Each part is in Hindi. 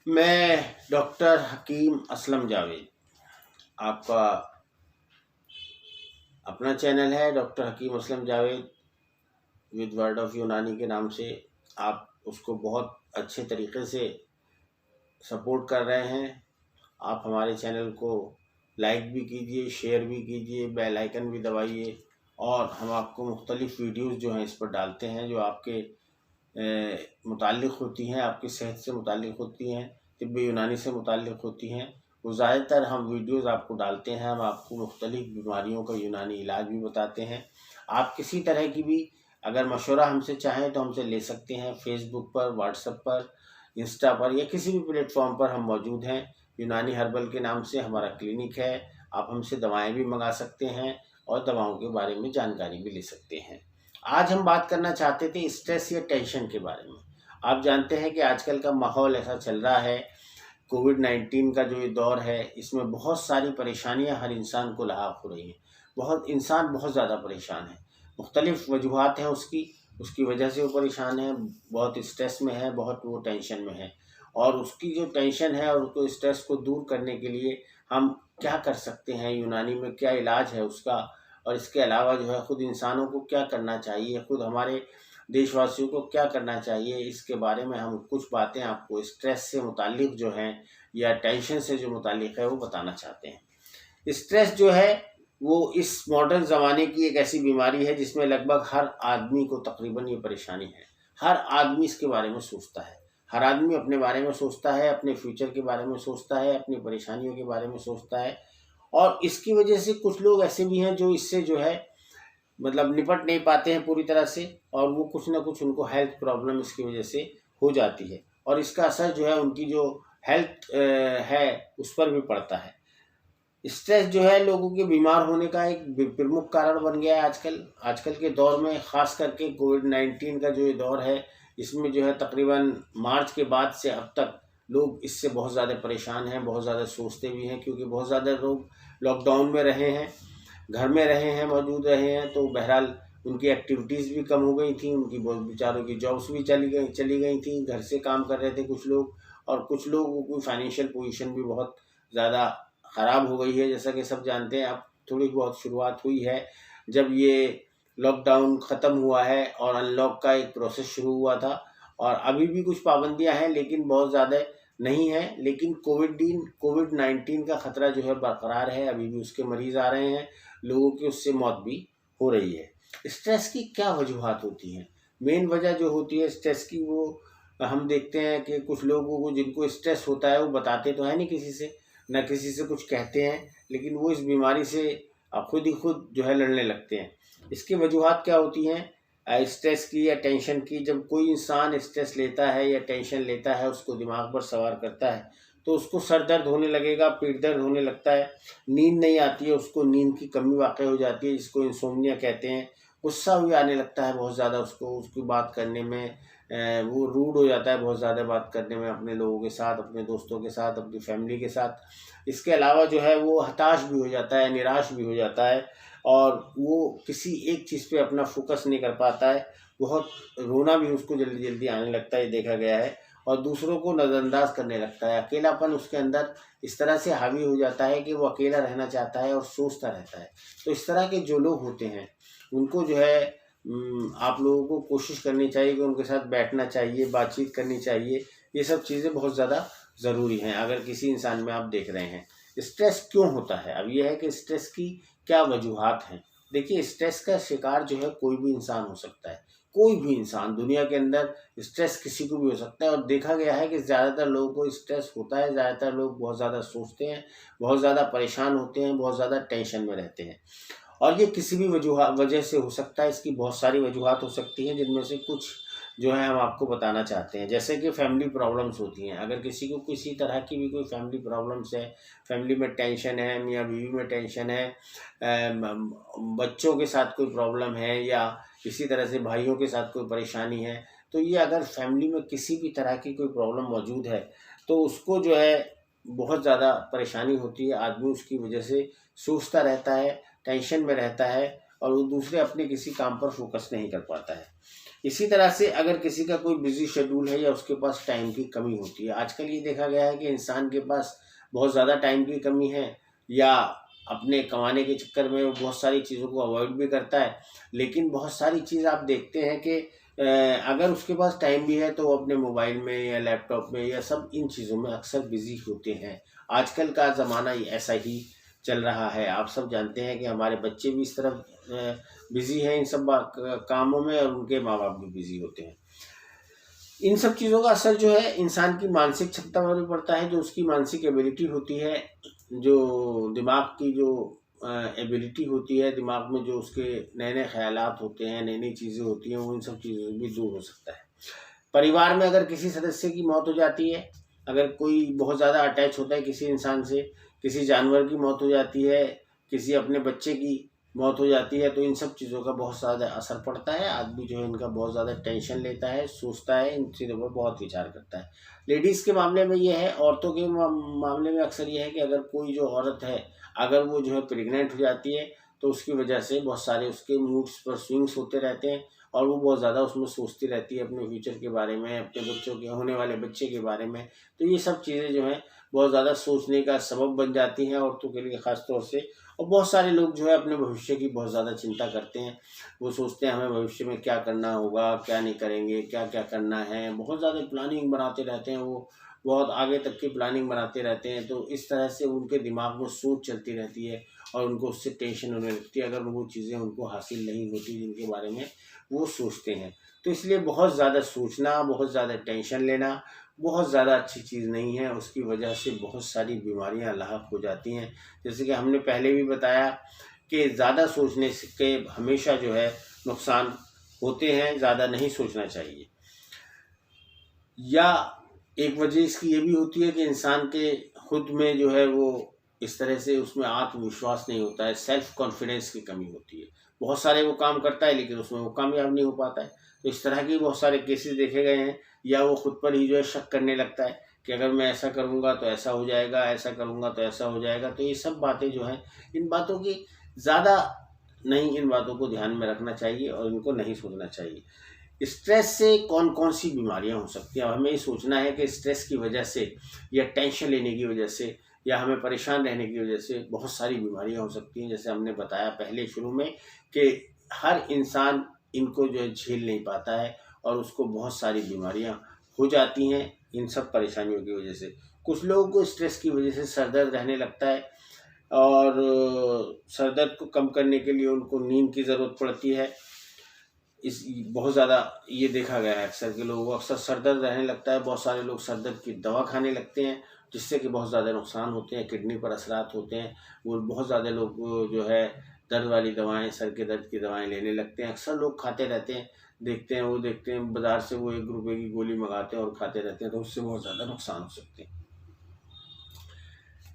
मैं डॉक्टर हकीम असलम जावेद, आपका अपना चैनल है doctor Hakim Aslam Javed with word of Unani के नाम से। आप उसको बहुत अच्छे तरीके से सपोर्ट कर रहे हैं। आप हमारे चैनल को लाइक भी कीजिए, शेयर भी कीजिए, बेल आइकन भी दबाइए और हम आपको मुख्तलिफ़ वीडियोज़ जो हैं इस पर डालते हैं जो आपके मुताल्लिक़ होती हैं, आपकी सेहत से मुताल्लिक़ होती हैं, तिब्बी यूनानी से मुताल्लिक़ होती हैं। वो ज़्यादातर हम वीडियोज़ आपको डालते हैं। हम आपको मुख्तलिफ़ बीमारियों का यूनानी इलाज भी बताते हैं। आप किसी तरह की भी अगर मशवरा हमसे चाहें तो हमसे ले सकते हैं। फेसबुक पर, व्हाट्सएप पर, इंस्टा पर या किसी भी प्लेटफॉर्म पर हम मौजूद हैं। यूनानी हर्बल के नाम से हमारा क्लिनिक है। आप हमसे दवाएं भी मंगा सकते हैं और दवाओं के बारे में जानकारी भी ले सकते हैं। आज हम बात करना चाहते थे स्ट्रेस या टेंशन के बारे में। आप जानते हैं कि आजकल का माहौल ऐसा चल रहा है, कोविड-19 का जो ये दौर है, इसमें बहुत सारी परेशानियां हर इंसान को लाहक हो रही हैं। बहुत ज़्यादा परेशान है। मुख्तलिफ़ वजूहात हैं उसकी वजह से वो परेशान है, बहुत स्ट्रेस में है, बहुत वो टेंशन में है। और उसकी जो टेंशन है और उसको स्ट्रेस को दूर करने के लिए हम क्या कर सकते हैं, यूनानी में क्या इलाज है उसका, और इसके अलावा जो है ख़ुद इंसानों को क्या करना चाहिए, ख़ुद हमारे देशवासियों को क्या करना चाहिए, इसके बारे में हम कुछ बातें आपको स्ट्रेस से मुताल्लिक़ जो हैं या टेंशन से जो मुताल्लिक़ है वो बताना चाहते हैं। स्ट्रेस जो है वो इस मॉडर्न ज़माने की एक ऐसी बीमारी है जिसमें लगभग हर आदमी को तकरीबन ये परेशानी है। हर आदमी इसके बारे में सोचता है। हर आदमी अपने बारे में सोचता है, अपने फ्यूचर के बारे में सोचता है, अपनी परेशानियों के बारे में सोचता है। और इसकी वजह से कुछ लोग ऐसे भी हैं जो इससे जो है मतलब निपट नहीं पाते हैं पूरी तरह से, और वो कुछ ना कुछ उनको हेल्थ प्रॉब्लम इसकी वजह से हो जाती है और इसका असर जो है उनकी जो हेल्थ है उस पर भी पड़ता है। स्ट्रेस जो है लोगों के बीमार होने का एक प्रमुख कारण बन गया है आजकल के दौर में। ख़ास करके कोविड-19 का जो ये दौर है, इसमें जो है तकरीबन मार्च के बाद से अब तक लोग इससे बहुत ज़्यादा परेशान हैं, बहुत ज़्यादा सोचते भी हैं, क्योंकि बहुत ज़्यादा लोग लॉकडाउन में रहे हैं, घर में रहे हैं, मौजूद रहे हैं। तो बहरहाल उनकी एक्टिविटीज़ भी कम हो गई थी, उनकी बहुत बेचारों की जॉब्स भी चली गई थी, घर से काम कर रहे थे कुछ लोग, और कुछ लोगों की फाइनेंशियल पोजीशन भी बहुत ज़्यादा ख़राब हो गई है। जैसा कि सब जानते हैं, अब थोड़ी बहुत शुरुआत हुई है जब ये लॉकडाउन ख़त्म हुआ है और अनलॉक का एक प्रोसेस शुरू हुआ था, और अभी भी कुछ पाबंदियां हैं लेकिन बहुत ज़्यादा नहीं है। लेकिन कोविड-19 का ख़तरा जो है बरकरार है, अभी भी उसके मरीज़ आ रहे हैं, लोगों की उससे मौत भी हो रही है। स्ट्रेस की क्या वजूहात होती हैं? मेन वजह जो होती है स्ट्रेस की, वो हम देखते हैं कि कुछ लोगों को जिनको स्ट्रेस होता है वो बताते तो है नहीं किसी से, ना किसी से कुछ कहते हैं, लेकिन वो इस बीमारी से खुद ही खुद जो है लड़ने लगते हैं। इसकी वजूहात क्या होती हैं स्ट्रेस की या टेंशन की? जब कोई इंसान स्ट्रेस लेता है या टेंशन लेता है, उसको दिमाग पर सवार करता है, तो उसको सर दर्द होने लगेगा, पीठ दर्द होने लगता है, नींद नहीं आती है, उसको नींद की कमी वाक़ई हो जाती है जिसको इंसोम्निया कहते हैं। गुस्सा भी आने लगता है बहुत ज़्यादा उसको, उसकी बात करने में वो रूड हो जाता है बहुत ज़्यादा बात करने में, अपने लोगों के साथ, अपने दोस्तों के साथ, अपनी फैमिली के साथ। इसके अलावा जो है वो हताश भी हो जाता है, निराश भी हो जाता है, और वो किसी एक चीज़ पे अपना फोकस नहीं कर पाता है। बहुत रोना भी उसको जल्दी जल्दी आने लगता है, ये देखा गया है, और दूसरों को नज़रअंदाज करने लगता है। अकेलापन उसके अंदर इस तरह से हावी हो जाता है कि वो अकेला रहना चाहता है और सोचता रहता है। तो इस तरह के जो लोग होते हैं उनको जो है आप लोगों को कोशिश करनी चाहिए कि उनके साथ बैठना चाहिए, बातचीत करनी चाहिए। ये सब चीज़ें बहुत ज़्यादा ज़रूरी हैं अगर किसी इंसान में आप देख रहे हैं। स्ट्रेस क्यों होता है? अब ये है कि स्ट्रेस की क्या वजूहात हैं। देखिए, स्ट्रेस का शिकार जो है कोई भी इंसान हो सकता है, कोई भी इंसान दुनिया के अंदर स्ट्रेस किसी को भी हो सकता है। और देखा गया है कि ज़्यादातर लोगों को स्ट्रेस होता है, ज़्यादातर लोग बहुत ज़्यादा सोचते हैं, बहुत ज़्यादा परेशान होते हैं, बहुत ज़्यादा टेंशन में रहते हैं। और ये किसी भी वजह से हो सकता है। इसकी बहुत सारी वजूहात हो सकती हैं, जिनमें से कुछ जो है हम आपको बताना चाहते हैं। जैसे कि फैमिली प्रॉब्लम्स होती हैं। अगर किसी को किसी तरह की भी कोई फैमिली प्रॉब्लम्स है, फैमिली में टेंशन है, मियाँ बीवी में टेंशन है, बच्चों के साथ कोई प्रॉब्लम है, या किसी तरह से भाइयों के साथ कोई परेशानी है, तो ये अगर फैमिली में किसी भी तरह की कोई प्रॉब्लम मौजूद है तो उसको जो है बहुत ज़्यादा परेशानी होती है। आदमी उसकी वजह से सोचता रहता है, टेंशन में रहता है, और वो दूसरे अपने किसी काम पर फोकस नहीं कर पाता है। इसी तरह से अगर किसी का कोई बिजी शेड्यूल है या उसके पास टाइम की कमी होती है, आजकल ये देखा गया है कि इंसान के पास बहुत ज़्यादा टाइम की कमी है, या अपने कमाने के चक्कर में वो बहुत सारी चीज़ों को अवॉइड भी करता है। लेकिन बहुत सारी चीज़ आप देखते हैं कि अगर उसके पास टाइम भी है तो वो अपने मोबाइल में या लैपटॉप में या सब इन चीज़ों में अक्सर बिजी होते हैं। आजकल का ज़माना ऐसा ही चल रहा है। आप सब जानते हैं कि हमारे बच्चे भी इस तरफ बिजी हैं इन सब कामों में, और उनके माँ बाप भी बिजी होते हैं। इन सब चीज़ों का असर जो है इंसान की मानसिक क्षमता पर भी पड़ता है। जो उसकी मानसिक एबिलिटी होती है, जो दिमाग की जो एबिलिटी होती है, दिमाग में जो उसके नए नए ख्यालात होते हैं, नई नई चीज़ें होती हैं, वो इन सब चीज़ों से भी दूर हो सकता है। परिवार में अगर किसी सदस्य की मौत हो जाती है, अगर कोई बहुत ज़्यादा अटैच होता है किसी इंसान से, किसी जानवर की मौत हो जाती है, किसी अपने बच्चे की मौत हो जाती है, तो इन सब चीज़ों का बहुत ज़्यादा असर पड़ता है। आदमी जो है इनका बहुत ज़्यादा टेंशन लेता है, सोचता है, इन चीज़ों पर बहुत विचार करता है। लेडीज़ के मामले में ये है, औरतों के मामले में अक्सर ये है कि अगर कोई जो औरत है, अगर वो जो है प्रेग्नेंट हो जाती है, तो उसकी वजह से बहुत सारे उसके मूड्स पर स्विंग्स होते रहते हैं, और वो बहुत ज़्यादा उसमें सोचती रहती है अपने फ्यूचर के बारे में, अपने बच्चों के होने वाले बच्चे के बारे में। तो ये सब चीज़ें जो हैं बहुत ज़्यादा सोचने का सबब बन जाती हैं औरतों के लिए ख़ास तौर से। और बहुत सारे लोग जो है अपने भविष्य की बहुत ज़्यादा चिंता करते हैं। वो सोचते हैं हमें भविष्य में क्या करना होगा, क्या नहीं करेंगे, क्या क्या करना है, बहुत ज़्यादा प्लानिंग बनाते रहते हैं। वो बहुत आगे तक की प्लानिंग बनाते रहते हैं। तो इस तरह से उनके दिमाग में सोच चलती रहती है, और उनको उससे टेंशन होने लगती है अगर वो चीज़ें उनको हासिल नहीं होती जिनके बारे में वो सोचते हैं। तो इसलिए बहुत ज़्यादा सोचना, बहुत ज़्यादा टेंशन लेना बहुत ज़्यादा अच्छी चीज़ नहीं है। उसकी वजह से बहुत सारी बीमारियां लाहक हो जाती हैं। जैसे कि हमने पहले भी बताया कि ज़्यादा सोचने के हमेशा जो है नुकसान होते हैं, ज़्यादा नहीं सोचना चाहिए। या एक वजह इसकी ये भी होती है कि इंसान के खुद में जो है वो इस तरह से उसमें आत्मविश्वास नहीं होता है, सेल्फ कॉन्फिडेंस की कमी होती है। बहुत सारे वो काम करता है लेकिन उसमें वो कामयाब नहीं हो पाता है। तो इस तरह के बहुत सारे केसेस देखे गए हैं। या वो खुद पर ही जो है शक करने लगता है कि अगर मैं ऐसा करूँगा तो ऐसा हो जाएगा, ऐसा करूँगा तो ऐसा हो जाएगा। तो ये सब बातें जो हैं, इन बातों की ज़्यादा नहीं, इन बातों को ध्यान में रखना चाहिए और इनको नहीं सोचना चाहिए। स्ट्रेस से कौन कौन सी बीमारियां हो सकती हैं, अब हमें ये सोचना है कि स्ट्रेस की वजह से या टेंशन लेने की वजह से या हमें परेशान रहने की वजह से बहुत सारी बीमारियां हो सकती हैं। जैसे हमने बताया पहले शुरू में कि हर इंसान इनको जो है झेल नहीं पाता है, और उसको बहुत सारी बीमारियां हो जाती हैं इन सब परेशानियों की वजह से। कुछ लोगों को स्ट्रेस की वजह से सर दर्द रहने लगता है, और सर दर्द को कम करने के लिए उनको नींद की ज़रूरत पड़ती है। इस बहुत ज़्यादा ये देखा गया है अक्सर के लोगों को अक्सर सर दर्द रहने लगता है। बहुत सारे लोग सर दर्द की दवा खाने लगते हैं, जिससे कि बहुत ज़्यादा नुकसान होते हैं, किडनी पर असरात होते हैं। वो बहुत ज़्यादा लोग जो है दर्द वाली दवाएं, सर के दर्द की दवाएं लेने लगते हैं। अक्सर लोग खाते रहते हैं, देखते हैं बाज़ार से वो 1 रुपये की गोली मंगाते हैं और खाते रहते हैं, तो उससे बहुत ज़्यादा नुकसान हो सकते हैं।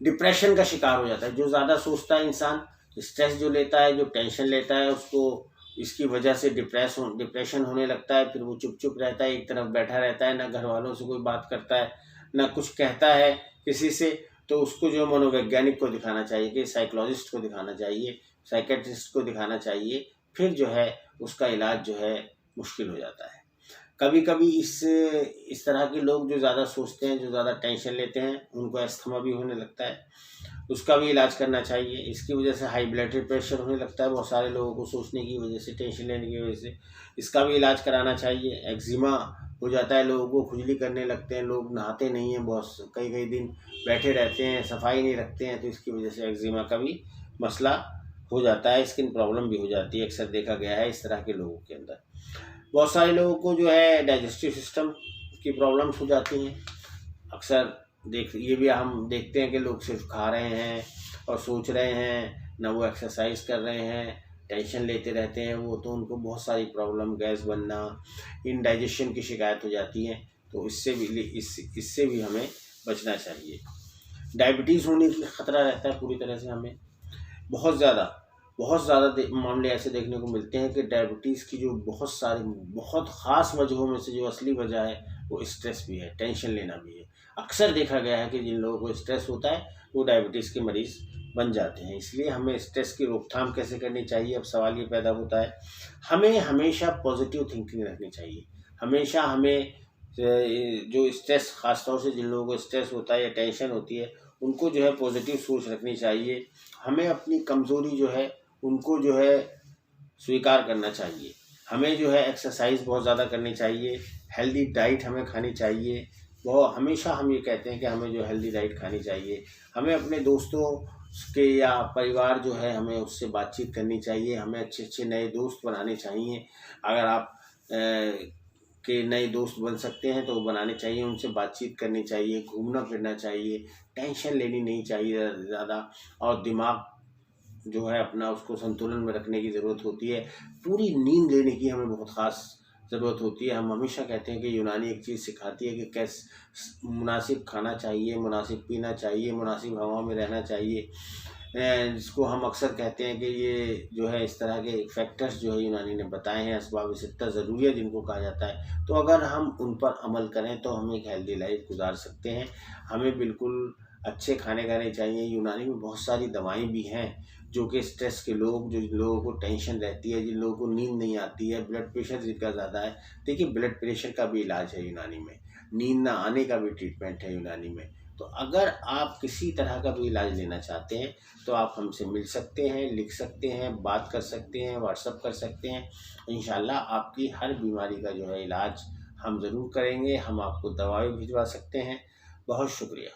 डिप्रेशन का शिकार हो जाता है जो ज़्यादा सोचता है इंसान, स्ट्रेस जो लेता है, जो टेंशन लेता है, उसको इसकी वजह से डिप्रेशन होने लगता है। फिर वो चुप चुप रहता है, एक तरफ बैठा रहता है, ना घर वालों से कोई बात करता है, ना कुछ कहता है किसी से। तो उसको जो मनोवैज्ञानिक को दिखाना चाहिए, कि साइकोलॉजिस्ट को दिखाना चाहिए, साइकेट्रिस्ट को दिखाना चाहिए। फिर जो है उसका इलाज जो है मुश्किल हो जाता है। कभी कभी इस तरह के लोग जो ज़्यादा सोचते हैं, जो ज़्यादा टेंशन लेते हैं, उनको अस्थमा भी होने लगता है, उसका भी इलाज करना चाहिए। इसकी वजह से हाई ब्लड प्रेशर होने लगता है बहुत सारे लोगों को, सोचने की वजह से, टेंशन लेने की वजह से। इसका भी इलाज कराना चाहिए। एक्जिमा हो जाता है लोगों को, खुजली करने लगते हैं, लोग नहाते नहीं हैं, बहुत कई कई दिन बैठे रहते हैं, सफाई नहीं रखते हैं, तो इसकी वजह से एक्जिमा का भी मसला हो जाता है। स्किन प्रॉब्लम भी हो जाती है, अक्सर देखा गया है इस तरह के लोगों के अंदर। बहुत सारे लोगों को जो है डाइजेस्टिव सिस्टम की प्रॉब्लम्स हो जाती हैं। अक्सर ये भी हम देखते हैं कि लोग सिर्फ खा रहे हैं और सोच रहे हैं, ना वो एक्सरसाइज कर रहे हैं, टेंशन लेते रहते हैं वो, तो उनको बहुत सारी प्रॉब्लम, गैस बनना, इनडाइजेशन की शिकायत हो जाती है। तो इससे भी हमें बचना चाहिए। डायबिटीज़ होने की खतरा रहता है पूरी तरह से हमें। बहुत ज़्यादा मामले ऐसे देखने को मिलते हैं कि डायबिटीज़ की जो बहुत ख़ास वजहों में से जो असली वजह है वो स्ट्रेस भी है, टेंशन लेना भी है। अक्सर देखा गया है कि जिन लोगों को स्ट्रेस होता है वो डायबिटीज़ के मरीज़ बन जाते हैं। इसलिए हमें स्ट्रेस की रोकथाम कैसे करनी चाहिए, अब सवाल ये पैदा होता है। हमें हमेशा पॉजिटिव थिंकिंग रखनी चाहिए। हमेशा हमें जो स्ट्रेस, ख़ासतौर से जिन लोगों को स्ट्रेस होता है या टेंशन होती है, उनको जो है पॉजिटिव सोच रखनी चाहिए। हमें अपनी कमज़ोरी जो है उनको जो है स्वीकार करना चाहिए। हमें जो है एक्सरसाइज बहुत ज़्यादा करनी चाहिए, हेल्दी डाइट हमें खानी चाहिए। वो हमेशा हम ये कहते हैं कि हमें जो हेल्दी डाइट खानी चाहिए। हमें अपने दोस्तों के या परिवार जो है हमें उससे बातचीत करनी चाहिए। हमें अच्छे अच्छे नए दोस्त बनाने चाहिए। अगर आप के नए दोस्त बन सकते हैं तो वो बनाने चाहिए, उनसे बातचीत करनी चाहिए, घूमना फिरना चाहिए, टेंशन लेनी नहीं चाहिए ज़्यादा, और दिमाग जो है अपना उसको संतुलन में रखने की ज़रूरत होती है। पूरी नींद लेने की हमें बहुत ख़ास ज़रूरत होती है। हम हमेशा कहते हैं कि यूनानी एक चीज़ सिखाती है कि कैसे मुनासिब खाना चाहिए, मुनासिब पीना चाहिए, मुनासिब हवा में रहना चाहिए। जिसको हम अक्सर कहते हैं कि ये जो है इस तरह के फैक्टर्स जो है यूनानी ने बताए हैं, असबाब सित्ता ज़रूरिया जिनको कहा जाता है, तो अगर हम उन पर अमल करें तो हम एक हेल्दी लाइफ गुजार सकते हैं। हमें बिल्कुल अच्छे खाने खाने चाहिए। यूनानी में बहुत सारी दवाएं भी हैं जो कि स्ट्रेस के लोग, जो जिन लोगों को टेंशन रहती है, जिन लोगों को नींद नहीं आती है, ब्लड प्रेशर जिनका ज़्यादा है, देखिए ब्लड प्रेशर का भी इलाज है यूनानी में, नींद ना आने का भी ट्रीटमेंट है यूनानी में। तो अगर आप किसी तरह का भी इलाज लेना चाहते हैं तो आप हमसे मिल सकते हैं, लिख सकते हैं, बात कर सकते हैं, व्हाट्सअप कर सकते हैं। इंशाल्लाह आपकी हर बीमारी का जो है इलाज हम ज़रूर करेंगे। हम आपको दवाएं भिजवा सकते हैं। बहुत शुक्रिया।